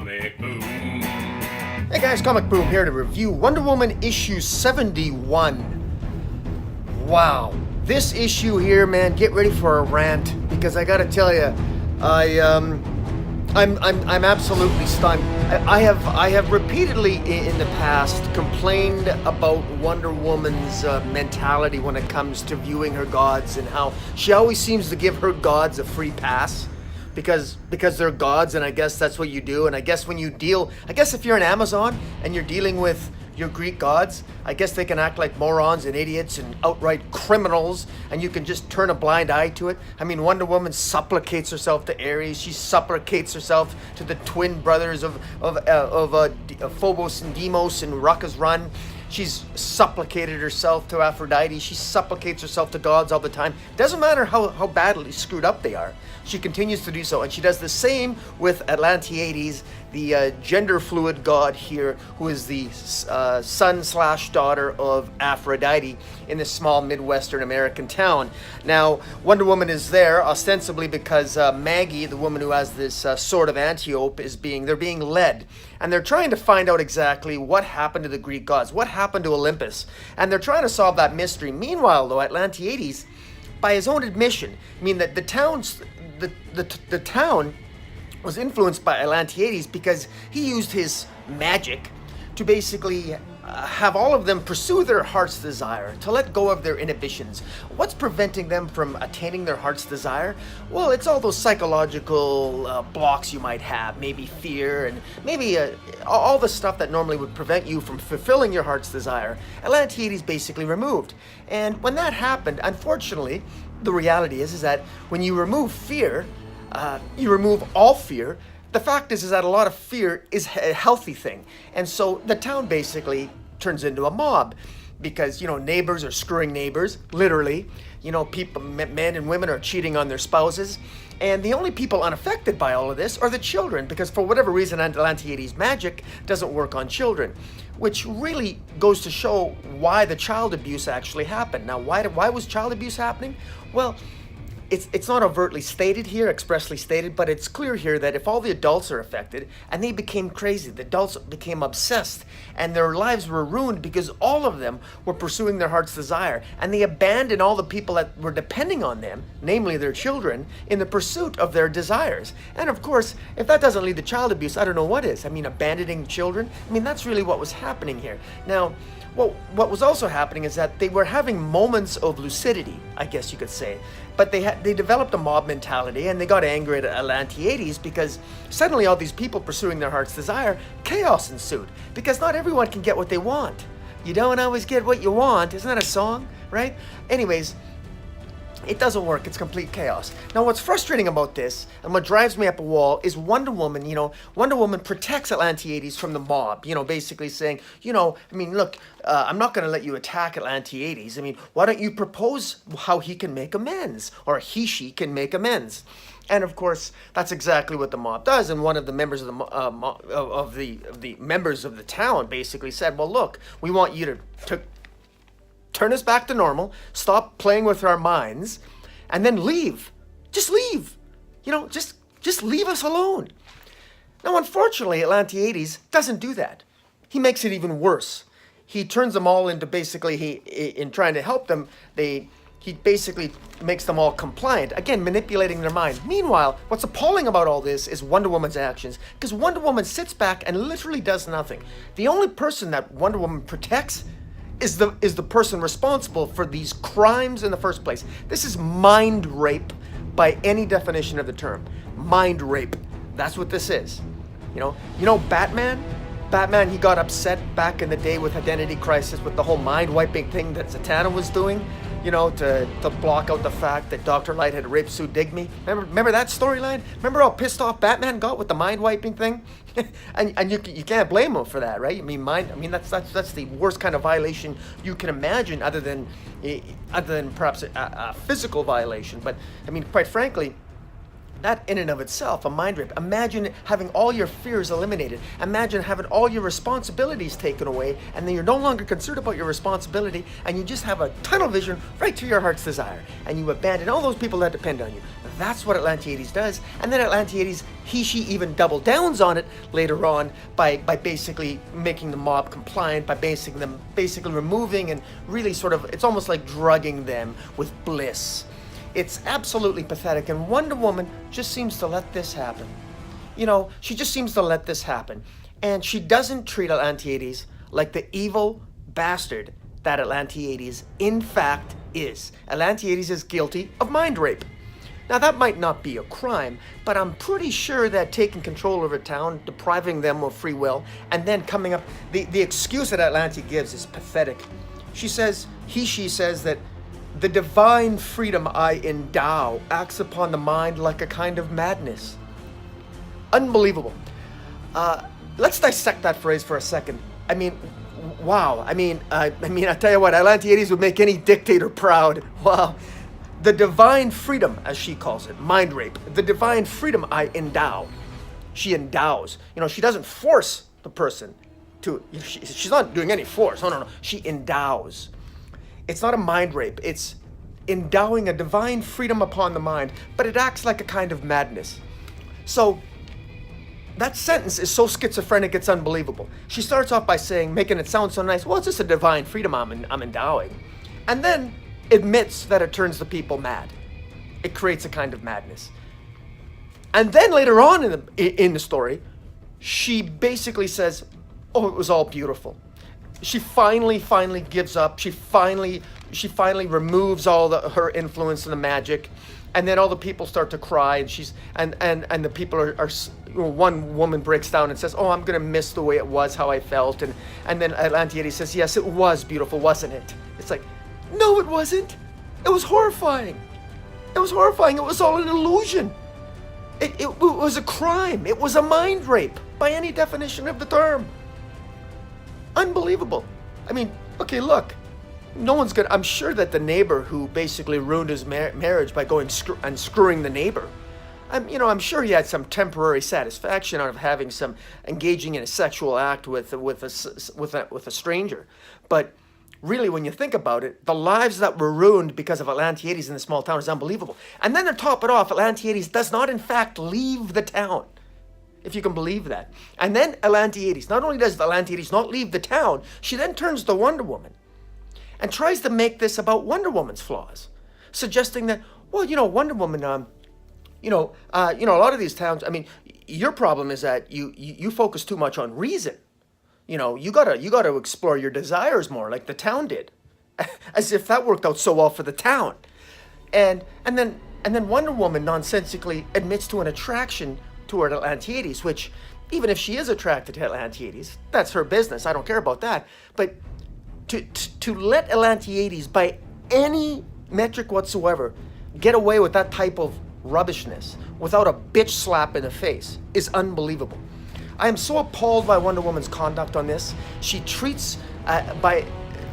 Comic Boom. Hey guys, Comic Boom here to review Wonder Woman issue 71. Wow, this issue here, man, get ready for a rant because I gotta tell you, I'm absolutely stunned. I have repeatedly in the past complained about Wonder Woman's mentality when it comes to viewing her gods and how she always seems to give her gods a free pass. Because they're gods, and I guess that's what you do. And I guess when you deal, I guess if you're an Amazon and you're dealing with your Greek gods, I guess they can act like morons and idiots and outright criminals, and you can just turn a blind eye to it. I mean, Wonder Woman supplicates herself to Ares. She supplicates herself to the twin brothers of Phobos and Deimos and Rucka's Run. She's supplicated herself to Aphrodite. She supplicates herself to gods all the time. Doesn't matter how badly screwed up they are. She continues to do so, and she does the same with Atlantiades, the gender fluid god here, who is the son/daughter of Aphrodite in this small Midwestern American town. Now, Wonder Woman is there ostensibly because Maggie, the woman who has this sword of Antiope, they're being led. And they're trying to find out exactly what happened to the Greek gods, what happened to Olympus. And they're trying to solve that mystery. Meanwhile, though, Atlantiades, by his own admission, I mean that the town was influenced by Atlantiades because he used his magic to basically have all of them pursue their heart's desire, to let go of their inhibitions. What's preventing them from attaining their heart's desire? Well, it's all those psychological blocks you might have, maybe fear, and maybe all the stuff that normally would prevent you from fulfilling your heart's desire. Atlantiades basically removed. And when that happened, unfortunately, the reality is that when you remove fear, you remove all fear. The fact is that a lot of fear is a healthy thing. And so the town basically turns into a mob because, neighbors are screwing neighbors, literally. People, men and women are cheating on their spouses. And the only people unaffected by all of this are the children, because for whatever reason, Atlantiades' magic doesn't work on children, which really goes to show why the child abuse actually happened. Now, why was child abuse happening? Well, it's not overtly stated here, expressly stated, but it's clear here that if all the adults are affected and they became crazy, the adults became obsessed and their lives were ruined because all of them were pursuing their heart's desire, and they abandoned all the people that were depending on them, namely their children, in the pursuit of their desires. And of course, if that doesn't lead to child abuse, I don't know what is. I mean, abandoning children? I mean, that's really what was happening here. Now, what was also happening is that they were having moments of lucidity, I guess you could say. But they developed a mob mentality, and they got angry at Atlantiades because suddenly all these people pursuing their heart's desire, chaos ensued. Because not everyone can get what they want. You don't always get what you want. Isn't that a song, right? Anyways, it doesn't work. It's complete chaos. Now, what's frustrating about this, and what drives me up a wall, is Wonder Woman. Wonder Woman protects Atlantiades from the mob, basically saying, look, I'm not going to let you attack Atlantiades. I mean, why don't you propose how he can make amends, or she can make amends? And of course, that's exactly what the mob does. And one of the members of the members of the town basically said, well, look, we want you to turn us back to normal, stop playing with our minds, and then leave. Just leave. Just leave us alone. Now, unfortunately, Atlantiades doesn't do that. He makes it even worse. He turns them all into basically, in trying to help them, he basically makes them all compliant, again, manipulating their mind. Meanwhile, what's appalling about all this is Wonder Woman's actions, because Wonder Woman sits back and literally does nothing. The only person that Wonder Woman protects is the person responsible for these crimes in the first place. This is mind rape by any definition of the term. Mind rape. That's what this is. Batman? Batman, he got upset back in the day with Identity Crisis with the whole mind-wiping thing that Zatanna was doing, to block out the fact that Dr. Light had raped Sue Digby. Remember that storyline? Remember how pissed off Batman got with the mind-wiping thing? and you can't blame him for that, right? I mean, that's the worst kind of violation you can imagine, other than perhaps a physical violation. But I mean, quite frankly, That in and of itself, a mind rape. Imagine having all your fears eliminated. Imagine having all your responsibilities taken away, and then you're no longer concerned about your responsibility, and you just have a tunnel vision right to your heart's desire, and you abandon all those people that depend on you. That's what Atlantiades does. And then Atlantiades, she even double downs on it later on by basically making the mob compliant, by basically removing and really sort of, it's almost like drugging them with bliss. It's absolutely pathetic, and Wonder Woman just seems to let this happen. You know, she just seems to let this happen. And she doesn't treat Atlantiades like the evil bastard that Atlantiades in fact is. Atlantiades is guilty of mind rape. Now that might not be a crime, but I'm pretty sure that taking control of a town, depriving them of free will, and then coming up, the excuse that Atlanti gives is pathetic. She says that the divine freedom I endow acts upon the mind like a kind of madness. Unbelievable. Let's dissect that phrase for a second. I mean, wow. I tell you what, Atlantiades would make any dictator proud. Wow. The divine freedom, as she calls it, mind rape. The divine freedom I endow. She endows. You know, she doesn't force the person to, she's not doing any force. No. She endows. It's not a mind rape. It's endowing a divine freedom upon the mind, but it acts like a kind of madness. So that sentence is so schizophrenic, it's unbelievable. She starts off by saying, making it sound so nice, well, it's just a divine freedom I'm endowing. And then admits that it turns the people mad. It creates a kind of madness. And then later on in the story, she basically says, oh, it was all beautiful. She finally gives up. She finally removes all her influence and the magic, and then all the people start to cry, and the people are one woman breaks down and says, "Oh, I'm gonna miss the way it was, how I felt," and then Atlantiades says, "Yes, it was beautiful, wasn't it?" It's like, no, it wasn't. It was horrifying. It was horrifying. It was all an illusion. It was a crime. It was a mind rape by any definition of the term. Unbelievable. I mean, okay, look, no one's gonna, I'm sure that the neighbor who basically ruined his marriage by going and screwing the neighbor, I'm sure he had some temporary satisfaction out of having engaging in a sexual act with a stranger. But really, when you think about it, the lives that were ruined because of Atlantiades in the small town is unbelievable. And then to top it off, Atlantiades does not in fact leave the town, if you can believe that. And then Atlantiades, not only does Atlantiades not leave the town, she then turns to Wonder Woman and tries to make this about Wonder Woman's flaws, suggesting that, well, Wonder Woman, a lot of these towns, your problem is that you focus too much on reason. You gotta explore your desires more, like the town did, as if that worked out so well for the town. And then Wonder Woman nonsensically admits to an attraction toward Atlantiades, which, even if she is attracted to Atlantiades, that's her business. I don't care about that. But to let Atlantiades, by any metric whatsoever, get away with that type of rubbishness without a bitch slap in the face is unbelievable. I am so appalled by Wonder Woman's conduct on this. She treats, by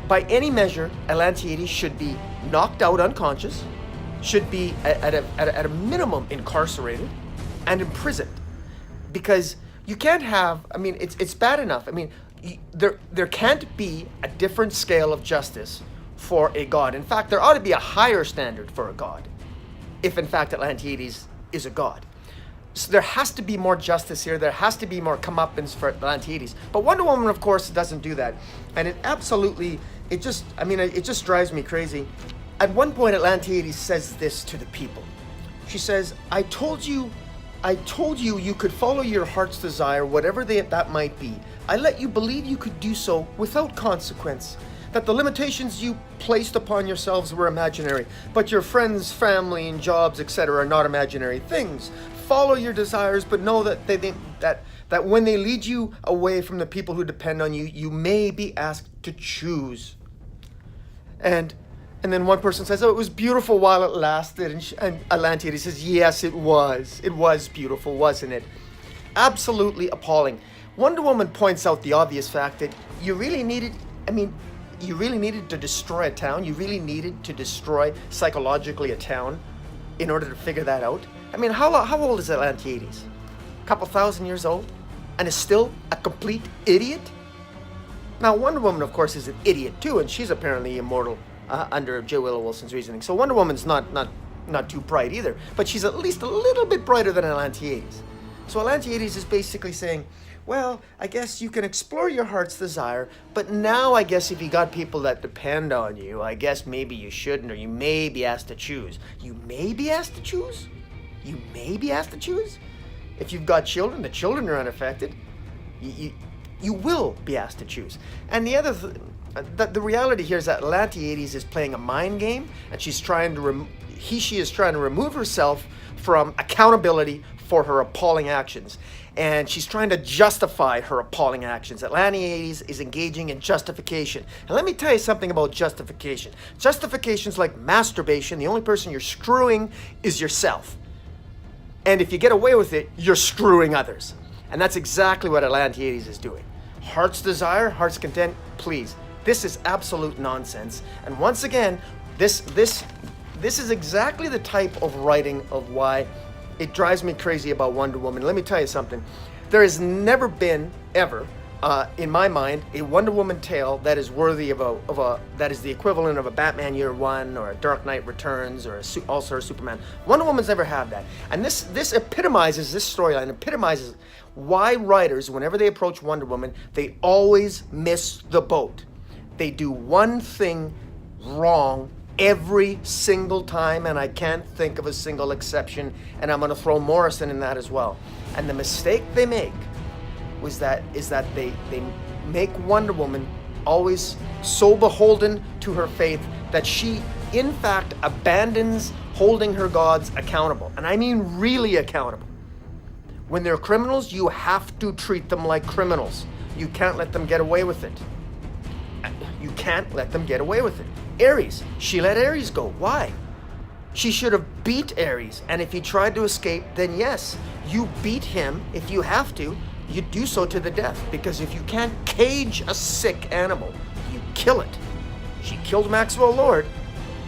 any measure, Atlantiades should be knocked out unconscious, should be at a minimum incarcerated and imprisoned, because you can't have, it's bad enough. There can't be a different scale of justice for a god. In fact, there ought to be a higher standard for a god, if in fact Atlantiades is a god. So there has to be more justice here. There has to be more comeuppance for Atlantiades. But Wonder Woman, of course, doesn't do that. And it just drives me crazy. At one point, Atlantiades says this to the people. She says, I told you you could follow your heart's desire, whatever that might be. I let you believe you could do so without consequence, that the limitations you placed upon yourselves were imaginary, but your friends, family, and jobs, etc. are not imaginary things. Follow your desires, but know that that when they lead you away from the people who depend on you, you may be asked to choose. And then one person says, oh, it was beautiful while it lasted. And Atlantiades says, yes, it was. It was beautiful, wasn't it? Absolutely appalling. Wonder Woman points out the obvious fact that you really needed to destroy a town. You really needed to destroy psychologically a town in order to figure that out. I mean, how old is Atlantiades? A couple thousand years old? And is still a complete idiot? Now, Wonder Woman, of course, is an idiot too, and she's apparently immortal under J. Willow Wilson's reasoning. So Wonder Woman's not too bright either, but she's at least a little bit brighter than Atlantiades. So Atlantiades is basically saying, well, I guess you can explore your heart's desire, but now I guess if you got people that depend on you, I guess maybe you shouldn't, or you may be asked to choose. You may be asked to choose? You may be asked to choose? If you've got children, the children are unaffected. You will be asked to choose. And the other the reality here is that Atlantiades is playing a mind game, and she's trying to she is trying to remove herself from accountability for her appalling actions. And she's trying to justify her appalling actions. Atlantiades is engaging in justification. And let me tell you something about justification. Justification's like masturbation. The only person you're screwing is yourself. And if you get away with it, you're screwing others. And that's exactly what Atlantiades is doing. Heart's desire, heart's content, please. This is absolute nonsense. And once again, this is exactly the type of writing of why it drives me crazy about Wonder Woman. Let me tell you something. There has never been, ever, in my mind, a Wonder Woman tale that is worthy of a that is the equivalent of a Batman Year One or a Dark Knight Returns or also a Superman. Wonder Woman's never had that. And this epitomizes, this storyline epitomizes why writers, whenever they approach Wonder Woman, they always miss the boat. They do one thing wrong every single time, and I can't think of a single exception, and I'm going to throw Morrison in that as well. And the mistake they make is that they make Wonder Woman always so beholden to her faith that she in fact abandons holding her gods accountable. And I mean really accountable. When they're criminals, you have to treat them like criminals. You can't let them get away with it. You can't let them get away with it. Ares, she let Ares go. Why? She should have beat Ares, and if he tried to escape, then yes, you beat him. If you have to, you do so to the death, because if you can't cage a sick animal, you kill it. She killed Maxwell Lord.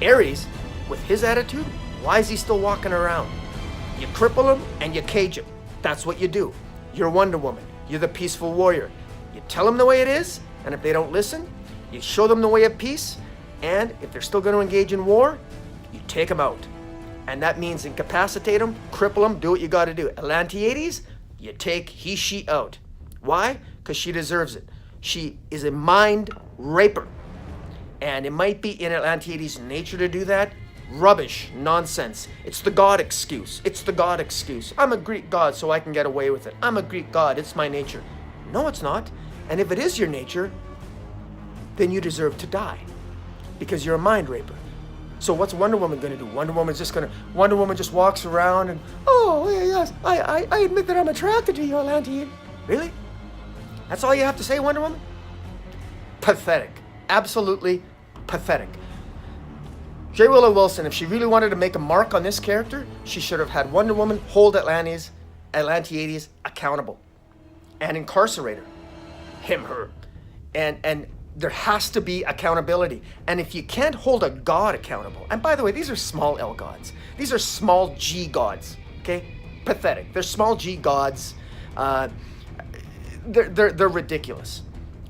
Ares, with his attitude, why is he still walking around? You cripple him and you cage him. That's what you do. You're Wonder Woman. You're the peaceful warrior. You tell them the way it is, and if they don't listen, you show them the way of peace, and if they're still going to engage in war, you take them out. And that means incapacitate them, cripple them, do what you got to do. Atlantiades, you take he, she out. Why? Because she deserves it. She is a mind raper. And it might be in Atlantiades' nature to do that. Rubbish, nonsense. It's the God excuse. It's the God excuse. I'm a Greek god, so I can get away with it. I'm a Greek god, it's my nature. No, it's not. And if it is your nature, then you deserve to die, because you're a mind raper. So what's Wonder Woman going to do? Wonder Woman just walks around and, oh, yes, I admit that I'm attracted to you, Atlantean. Really? That's all you have to say, Wonder Woman? Pathetic. Absolutely pathetic. J. Willow Wilson, if she really wanted to make a mark on this character, she should have had Wonder Woman hold Atlantiades accountable and incarcerate her. Him, her. And there has to be accountability. And if you can't hold a god accountable, and by the way, these are small L gods. These are small G gods, okay? Pathetic. They're small G gods. They're ridiculous.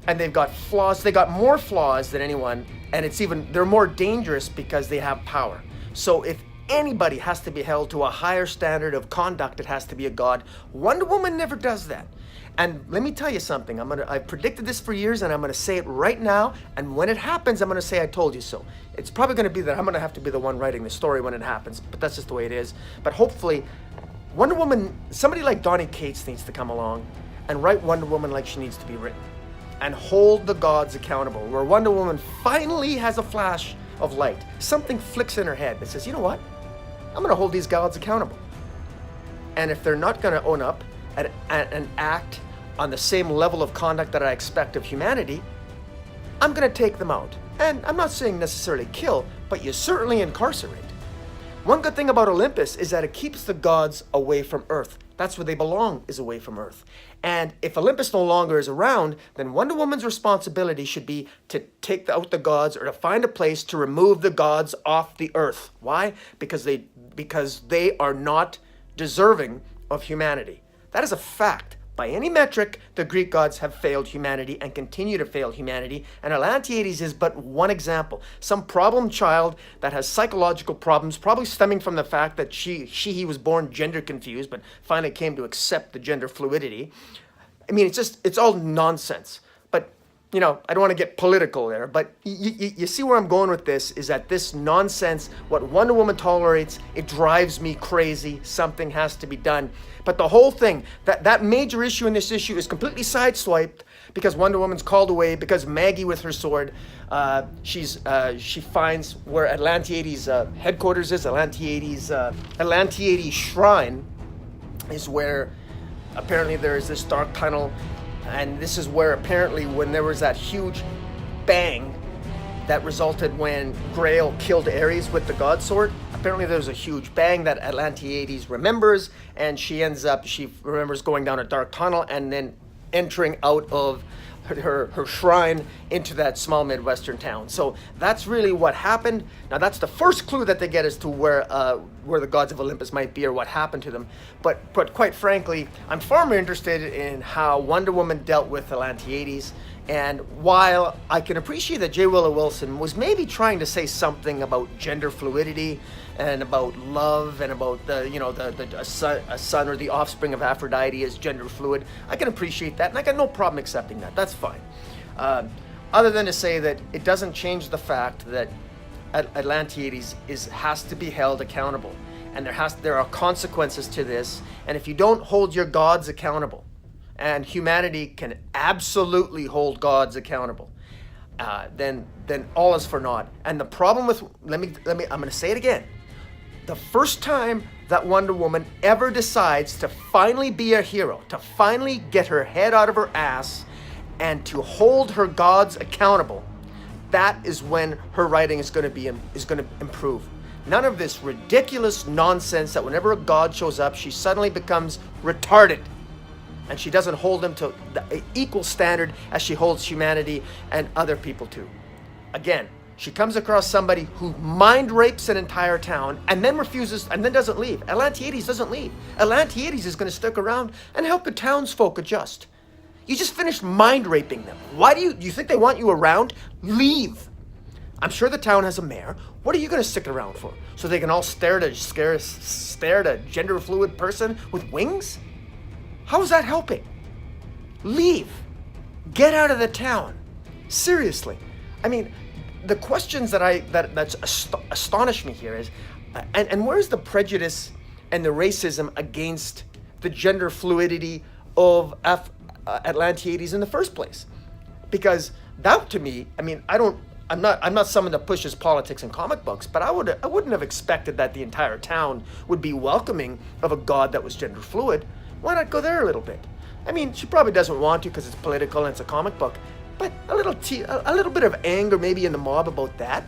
And they've got flaws. They got more flaws than anyone, and they're more dangerous because they have power. So if anybody has to be held to a higher standard of conduct, it has to be a god. Wonder Woman never does that. And let me tell you something. I've predicted this for years, and I'm going to say it right now. And when it happens, I'm going to say I told you so. It's probably going to be that I'm going to have to be the one writing the story when it happens, but that's just the way it is. But hopefully, Wonder Woman, somebody like Donny Cates needs to come along and write Wonder Woman like she needs to be written, and hold the gods accountable, where Wonder Woman finally has a flash of light. Something flicks in her head that says, you know what? I'm going to hold these gods accountable. And if they're not going to own up and act on the same level of conduct that I expect of humanity, I'm going to take them out. And I'm not saying necessarily kill, but you certainly incarcerate. One good thing about Olympus is that it keeps the gods away from Earth. That's where they belong, is away from Earth. And if Olympus no longer is around, then Wonder Woman's responsibility should be to take out the gods, or to find a place to remove the gods off the Earth. Why? Because they are not deserving of humanity. That is a fact. By any metric, the Greek gods have failed humanity and continue to fail humanity, and Atlantiades is but one example. Some problem child that has psychological problems, probably stemming from the fact that he was born gender confused, but finally came to accept the gender fluidity. I mean, it's all nonsense. But, I don't want to get political there, but you see where I'm going with this, is that this nonsense, what Wonder Woman tolerates, it drives me crazy. Something has to be done. But the whole thing, that major issue in this issue is completely sideswiped because Wonder Woman's called away, because Maggie with her sword, she finds where Atlantiades' headquarters is. Atlantiades' shrine is where apparently there is this dark tunnel, and this is where apparently when there was that huge bang that resulted when Grail killed Ares with the God Sword, apparently there was a huge bang that Atlantiades remembers, and she remembers going down a dark tunnel and then entering out of her shrine into that small Midwestern town. So that's really what happened. Now that's the first clue that they get as to where the gods of Olympus might be or what happened to them. But quite frankly, I'm far more interested in how Wonder Woman dealt with Atlantiades. And while I can appreciate that J. Willow Wilson was maybe trying to say something about gender fluidity and about love and about a son or the offspring of Aphrodite is gender fluid, I can appreciate that, and I got no problem accepting that. That's fine. Other than to say that it doesn't change the fact that Atlantiades has to be held accountable, and there are consequences to this. And if you don't hold your gods accountable, and humanity can absolutely hold gods accountable, then all is for naught. And the problem with I'm going to say it again. The first time that Wonder Woman ever decides to finally be a hero, to finally get her head out of her ass, and to hold her gods accountable, that is when her writing is going to improve. None of this ridiculous nonsense that whenever a god shows up, she suddenly becomes retarded, and she doesn't hold them to the equal standard as she holds humanity and other people to. Again, she comes across somebody who mind rapes an entire town and then refuses and then doesn't leave. Atlantiades doesn't leave. Atlantiades is going to stick around and help the townsfolk adjust. You just finished mind raping them. Why do you think they want you around? Leave. I'm sure the town has a mayor. What are you going to stick around for? So they can all stare at a gender fluid person with wings? How is that helping? Leave. Get out of the town. Seriously. I mean, the questions that astonish me here is, and where's the prejudice and the racism against the gender fluidity of Atlantiades in the first place? Because that, to me, I mean, I'm not someone that pushes politics in comic books, but I wouldn't have expected that the entire town would be welcoming of a god that was gender fluid. Why not go there a little bit? I mean, she probably doesn't want to because it's political and it's a comic book, but a little bit of anger maybe in the mob about that.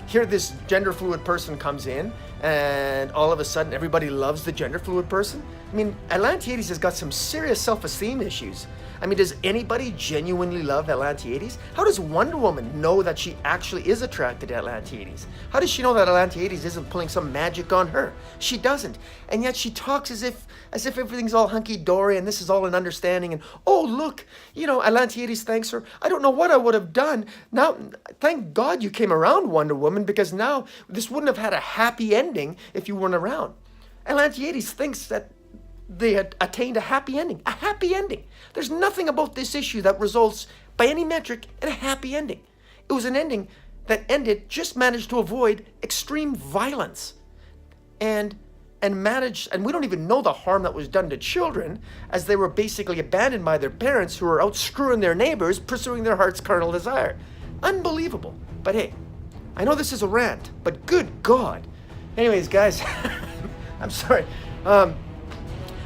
Here this gender fluid person comes in, and all of a sudden everybody loves the gender fluid person. I mean, Atlantiades has got some serious self-esteem issues. I mean, does anybody genuinely love Atlantiades? How does Wonder Woman know that she actually is attracted to Atlantiades? How does she know that Atlantiades isn't pulling some magic on her? She doesn't. And yet she talks as if everything's all hunky-dory and this is all an understanding, and oh look, Atlantiades thanks her. I don't know what I would have done. Now, thank God you came around, Wonder Woman, because now this wouldn't have had a happy ending if you weren't around. Atlantiades thinks that they had attained a happy ending. A happy ending. There's nothing about this issue that results, by any metric, in a happy ending. It was an ending that just managed to avoid extreme violence. And we don't even know the harm that was done to children, as they were basically abandoned by their parents who were out screwing their neighbors, pursuing their heart's carnal desire. Unbelievable. But hey, I know this is a rant, but good God. Anyways, guys, I'm sorry.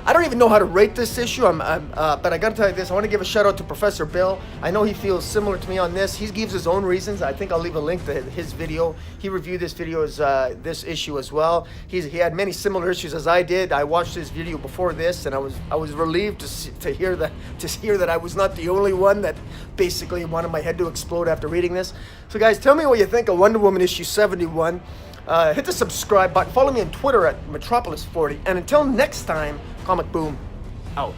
I don't even know how to rate this issue, but I gotta tell you this, I want to give a shout out to Professor Bill. I know he feels similar to me on this. He gives his own reasons. I think I'll leave a link to his video. He reviewed this issue as well. He had many similar issues as I did. I watched his video before this, and I was relieved to hear that I was not the only one that basically wanted my head to explode after reading this. So guys, tell me what you think of Wonder Woman issue 71. Hit the subscribe button. Follow me on Twitter at Metropolis40. And until next time, Comic Boom out.